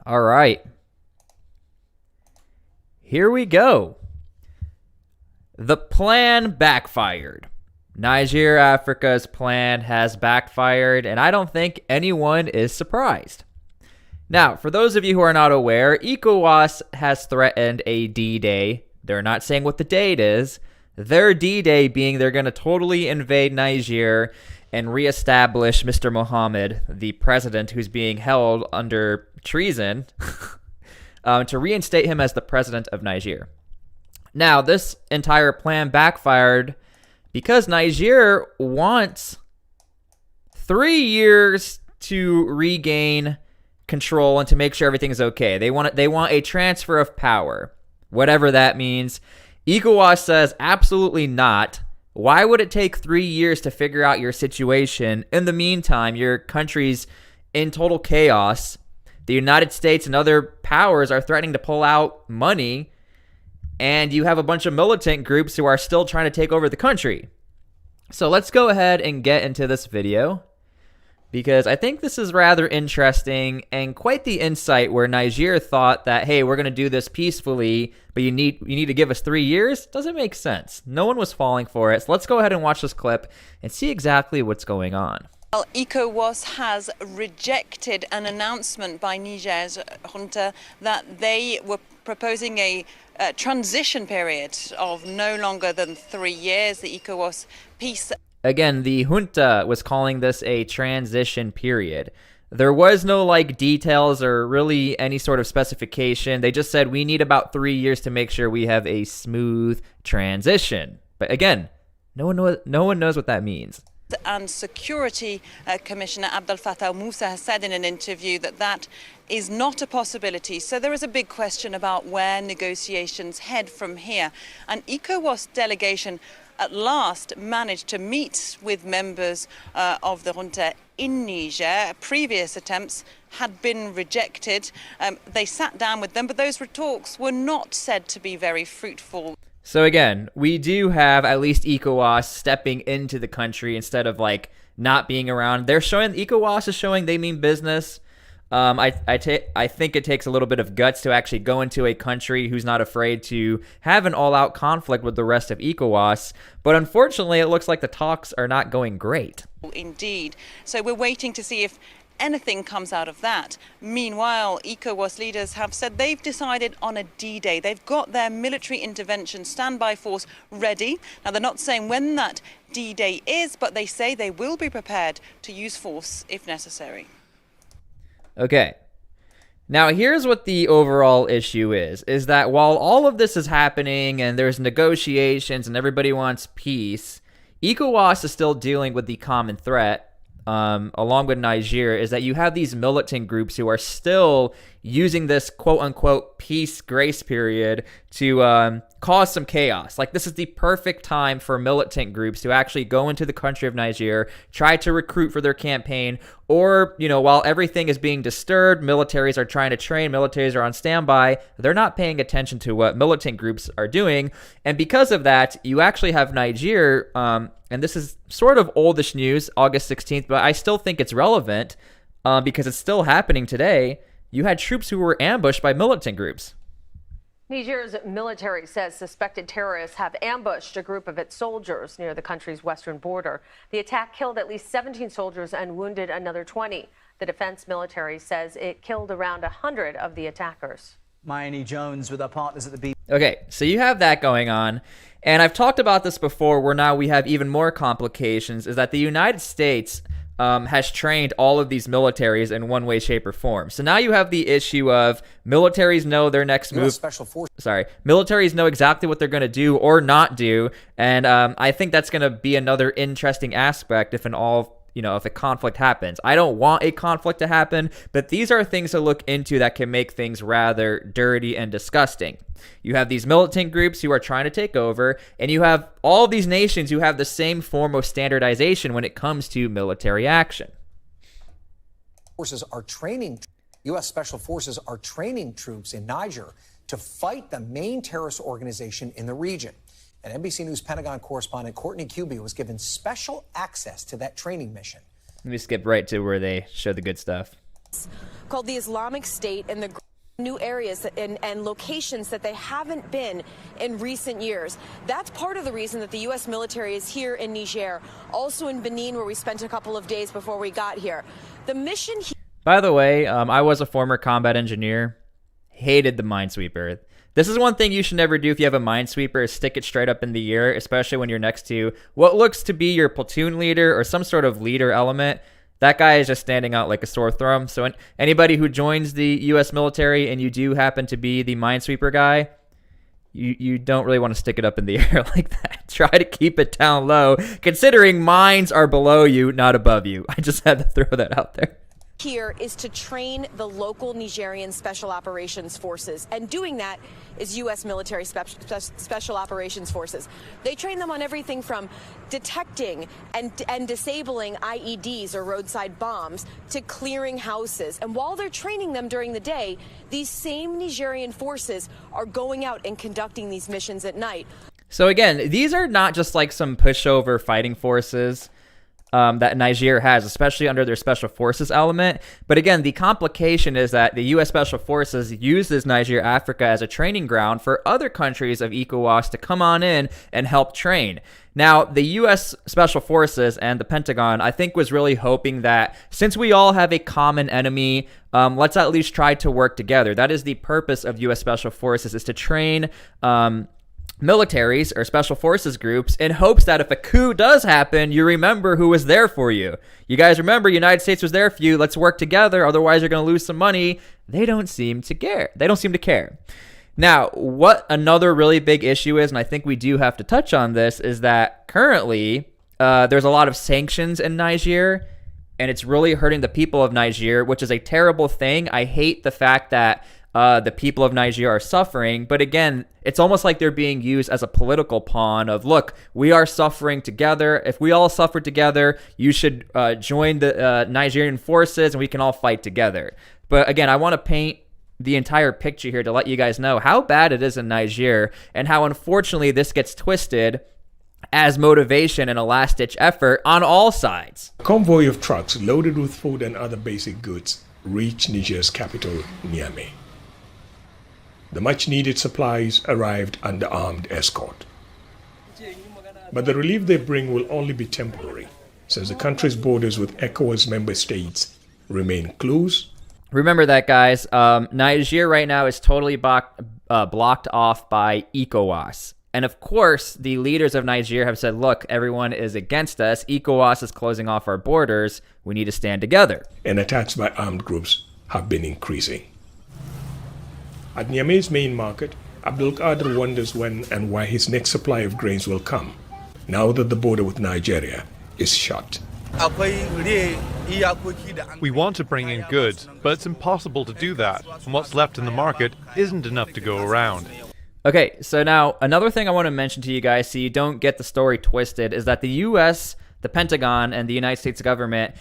All right. Here we go. The plan backfired. Niger, Africa's plan has backfired, and I don't think anyone is surprised. Now, for those of you who are not aware, ECOWAS has threatened a D-Day. They're not saying what the date is. Their D-Day being they're going to totally invade Niger and reestablish Mr. Mohammed, the president who's being held under treason, to reinstate him as the president of Niger. Now, this entire plan backfired because Niger wants 3 years to regain control and to make sure everything is okay. They want a transfer of power, whatever that means. ECOWAS says absolutely not. Why would it take 3 years to figure out your situation? In the meantime, your country's in total chaos. The United States and other powers are threatening to pull out money, and you have a bunch of militant groups who are still trying to take over the country. So let's go ahead and get into this video, because I think this is rather interesting and quite the insight where Niger thought that, hey, we're going to do this peacefully, but you need to give us 3 years. Doesn't make sense. No one was falling for it. So let's go ahead and watch this clip and see exactly what's going on. Well, ECOWAS has rejected an announcement by Niger's junta that they were proposing a transition period of no longer than 3 years. The ECOWAS peace. Again, the junta was calling this a transition period. There was no details or really any sort of specification. They just said we need about 3 years to make sure we have a smooth transition. But again, no one knows what that means. And Security Commissioner Abdel Fattah Moussa has said in an interview that that is not a possibility. So there is a big question about where negotiations head from here. An ECOWAS delegation at last managed to meet with members of the junta in Niger. Previous attempts had been rejected. They sat down with them, but those talks were not said to be very fruitful. So again, we do have at least ECOWAS stepping into the country instead of not being around. They're showing, ECOWAS is showing they mean business. I think it takes a little bit of guts to actually go into a country who's not afraid to have an all-out conflict with the rest of ECOWAS. But unfortunately, it looks like the talks are not going great. Indeed. So we're waiting to see if anything comes out of that. Meanwhile, ECOWAS leaders have said they've decided on a D-Day. They've got their military intervention standby force ready. Now, they're not saying when that D-Day is, but they say they will be prepared to use force if necessary. Okay. Now, here's what the overall issue is that while all of this is happening and there's negotiations and everybody wants peace, ECOWAS is still dealing with the common threat, along with Niger, is that you have these militant groups who are still using this quote-unquote peace grace period to cause some chaos. This is the perfect time for militant groups to actually go into the country of Niger, try to recruit for their campaign, or, while everything is being disturbed, militaries are trying to train, militaries are on standby, they're not paying attention to what militant groups are doing. And because of that, you actually have Niger, and this is sort of oldish news, August 16th, but I still think it's relevant because it's still happening today. You had troops who were ambushed by militant groups. Niger's military says suspected terrorists have ambushed a group of its soldiers near the country's western border. The attack killed at least 17 soldiers and wounded another 20. The defense military says it killed around 100 of the attackers. Mayani Jones with our partners at the B. Okay, so you have that going on. And I've talked about this before, where now we have even more complications, is that the United States has trained all of these militaries in one way, shape, or form. So now you have the issue of militaries know their next move. Militaries know exactly what they're going to do or not do. And I think that's going to be another interesting aspect if if a conflict happens. I don't want a conflict to happen, but these are things to look into that can make things rather dirty and disgusting. You have these militant groups who are trying to take over, and you have all these nations who have the same form of standardization when it comes to military action. U.S. Special Forces are training troops in Niger to fight the main terrorist organization in the region. And NBC News Pentagon correspondent Courtney Cuby was given special access to that training mission. Let me skip right to where they show the good stuff. called the Islamic State and the new areas and locations that they haven't been in recent years. That's part of the reason that the U.S. military is here in Niger, also in Benin, where we spent a couple of days before we got here. The mission here. By the way, I was a former combat engineer. Hated the minesweeper. This is one thing you should never do if you have a minesweeper, is stick it straight up in the air, especially when you're next to what looks to be your platoon leader or some sort of leader element. That guy is just standing out like a sore thumb. So anybody who joins the U.S. military and you do happen to be the minesweeper guy, you don't really want to stick it up in the air like that. Try to keep it down low, considering mines are below you, not above you. I just had to throw that out there. Here is to train the local Nigerian Special Operations Forces, and doing that is U.S. military Special Operations Forces. They train them on everything from detecting and disabling IEDs or roadside bombs to clearing houses. And while they're training them during the day, these same Nigerian forces are going out and conducting these missions at night. So again, these are not just like some pushover fighting forces that Niger has, especially under their special forces element. But again, the complication is that the U.S. Special Forces uses Niger, Africa as a training ground for other countries of ECOWAS to come on in and help train. Now, the U.S. Special Forces and the Pentagon, I think, was really hoping that since we all have a common enemy, let's at least try to work together. That is the purpose of U.S. Special Forces, is to train militaries or special forces groups in hopes that if a coup does happen, you remember who was there for you. You guys remember United States was there for you. Let's work together. Otherwise, you're going to lose some money. They don't seem to care. Now, what another really big issue is, and I think we do have to touch on this, is that currently there's a lot of sanctions in Niger, and it's really hurting the people of Niger, which is a terrible thing. I hate the fact that the people of Niger are suffering, but again, it's almost like they're being used as a political pawn of, look, we are suffering together. If we all suffer together, you should join the Nigerian forces and we can all fight together. But again, I want to paint the entire picture here to let you guys know how bad it is in Niger and how unfortunately this gets twisted as motivation and a last-ditch effort on all sides. A convoy of trucks loaded with food and other basic goods reached Niger's capital, Niamey. The much-needed supplies arrived under armed escort. But the relief they bring will only be temporary, since the country's borders with ECOWAS member states remain closed. Remember that, guys. Niger right now is totally blocked off by ECOWAS. And of course, the leaders of Niger have said, look, everyone is against us. ECOWAS is closing off our borders. We need to stand together. And attacks by armed groups have been increasing. At Niamey's main market, Abdulkader wonders when and why his next supply of grains will come, now that the border with Nigeria is shut. We want to bring in goods, but it's impossible to do that, and what's left in the market isn't enough to go around. Okay, so now another thing I want to mention to you guys so you don't get the story twisted is that the U.S., the Pentagon, and the United States government,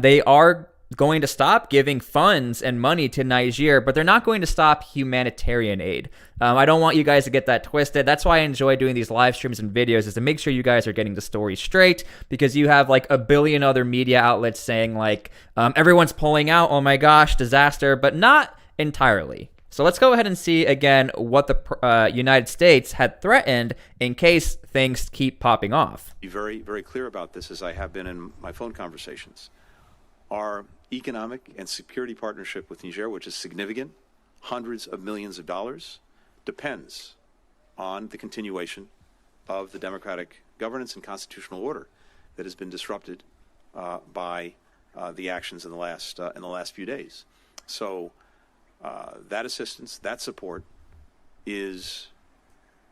they are going to stop giving funds and money to Niger, but they're not going to stop humanitarian aid. I don't want you guys to get that twisted. That's why I enjoy doing these live streams and videos, is to make sure you guys are getting the story straight, because you have like a billion other media outlets saying like, everyone's pulling out, oh my gosh, disaster, but not entirely. So let's go ahead and see again what the United States had threatened in case things keep popping off. Be very, very clear about this, as I have been in my phone conversations. Our economic and security partnership with Niger, which is significant, hundreds of millions of dollars, depends on the continuation of the democratic governance and constitutional order that has been disrupted by the actions in the last few days. So that assistance, that support, is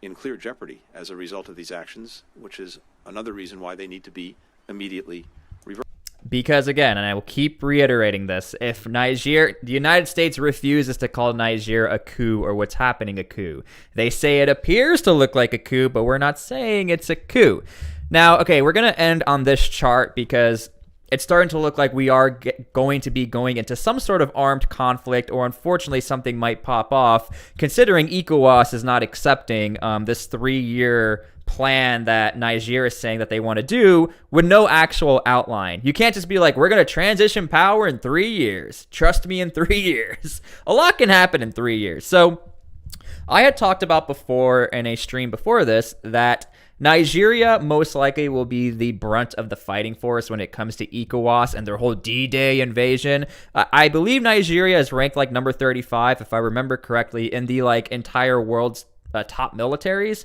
in clear jeopardy as a result of these actions, which is another reason why they need to be immediately reversed. Because again, and I will keep reiterating this, if the United States refuses to call Niger a coup or what's happening a coup, they say it appears to look like a coup, but we're not saying it's a coup. Now, okay, we're going to end on this chart because it's starting to look like we are going to be going into some sort of armed conflict, or unfortunately something might pop off, considering ECOWAS is not accepting this 3-year plan that Niger is saying that they want to do with no actual outline. You can't just be like, we're going to transition power in 3 years. Trust me, in 3 years. A lot can happen in 3 years. So I had talked about before in a stream before this that Nigeria most likely will be the brunt of the fighting force when it comes to ECOWAS and their whole D-Day invasion. I believe Nigeria is ranked like number 35, if I remember correctly, in the like entire world's top militaries.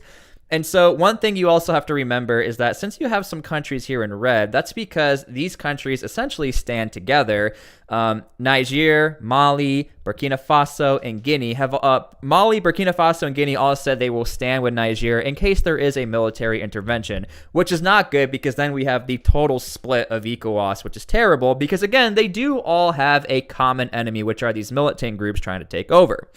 And so one thing you also have to remember is that since you have some countries here in red, that's because these countries essentially stand together. Niger, Mali, Burkina Faso, and Guinea have Mali, Burkina Faso, and Guinea all said they will stand with Niger in case there is a military intervention, which is not good because then we have the total split of ECOWAS, which is terrible because, again, they do all have a common enemy, which are these militant groups trying to take over.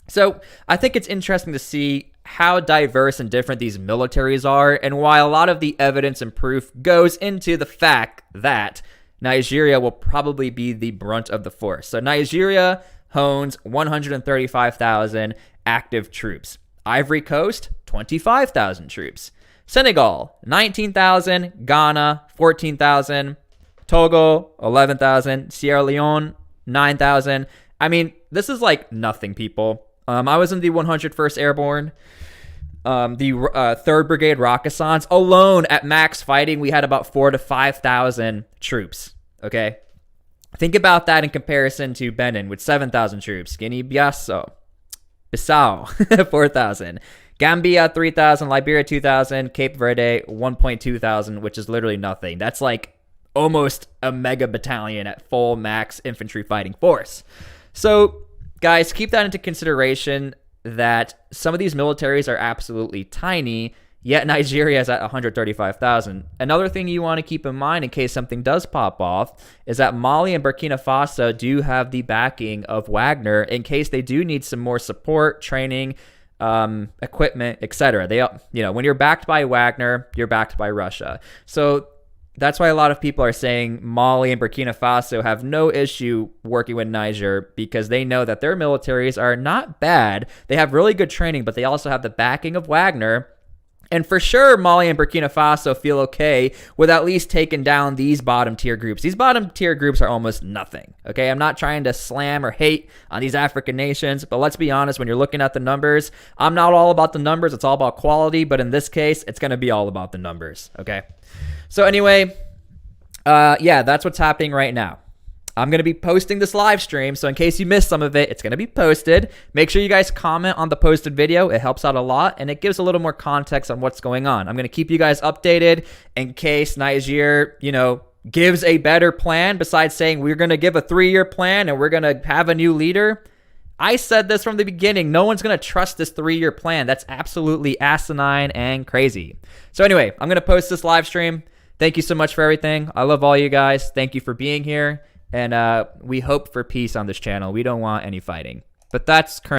So I think it's interesting to see how diverse and different these militaries are, and why a lot of the evidence and proof goes into the fact that Nigeria will probably be the brunt of the force. So Nigeria owns 135,000 active troops. Ivory Coast, 25,000 troops. Senegal, 19,000. Ghana, 14,000. Togo, 11,000. Sierra Leone, 9,000. I mean, this is like nothing, people. I was in the 101st Airborne, the 3rd Brigade Rakkasans. Alone at max fighting, we had about 4,000 to 5,000 troops, okay? Think about that in comparison to Benin with 7,000 troops. Guinea-Bissau, 4,000. Gambia, 3,000. Liberia, 2,000. Cape Verde, 1.2 thousand, which is literally nothing. That's like almost a mega battalion at full max infantry fighting force. So, guys, keep that into consideration that some of these militaries are absolutely tiny, yet Nigeria is at 135,000. Another thing you want to keep in mind in case something does pop off is that Mali and Burkina Faso do have the backing of Wagner in case they do need some more support, training, equipment, etc. They, when you're backed by Wagner, you're backed by Russia. So that's why a lot of people are saying Mali and Burkina Faso have no issue working with Niger because they know that their militaries are not bad. They have really good training, but they also have the backing of Wagner. And for sure, Mali and Burkina Faso feel okay with at least taking down these bottom tier groups. These bottom tier groups are almost nothing, okay? I'm not trying to slam or hate on these African nations, but let's be honest, when you're looking at the numbers, I'm not all about the numbers. It's all about quality, but in this case, it's going to be all about the numbers, okay? So anyway, yeah, that's what's happening right now. I'm going to be posting this live stream, so in case you missed some of it, it's going to be posted. Make sure you guys comment on the posted video. It helps out a lot, and it gives a little more context on what's going on. I'm going to keep you guys updated in case Niger, gives a better plan besides saying we're going to give a 3-year plan and we're going to have a new leader. I said this from the beginning. No one's going to trust this 3-year plan. That's absolutely asinine and crazy. So anyway, I'm going to post this live stream. Thank you so much for everything. I love all you guys. Thank you for being here. And we hope for peace on this channel. We don't want any fighting. But that's current.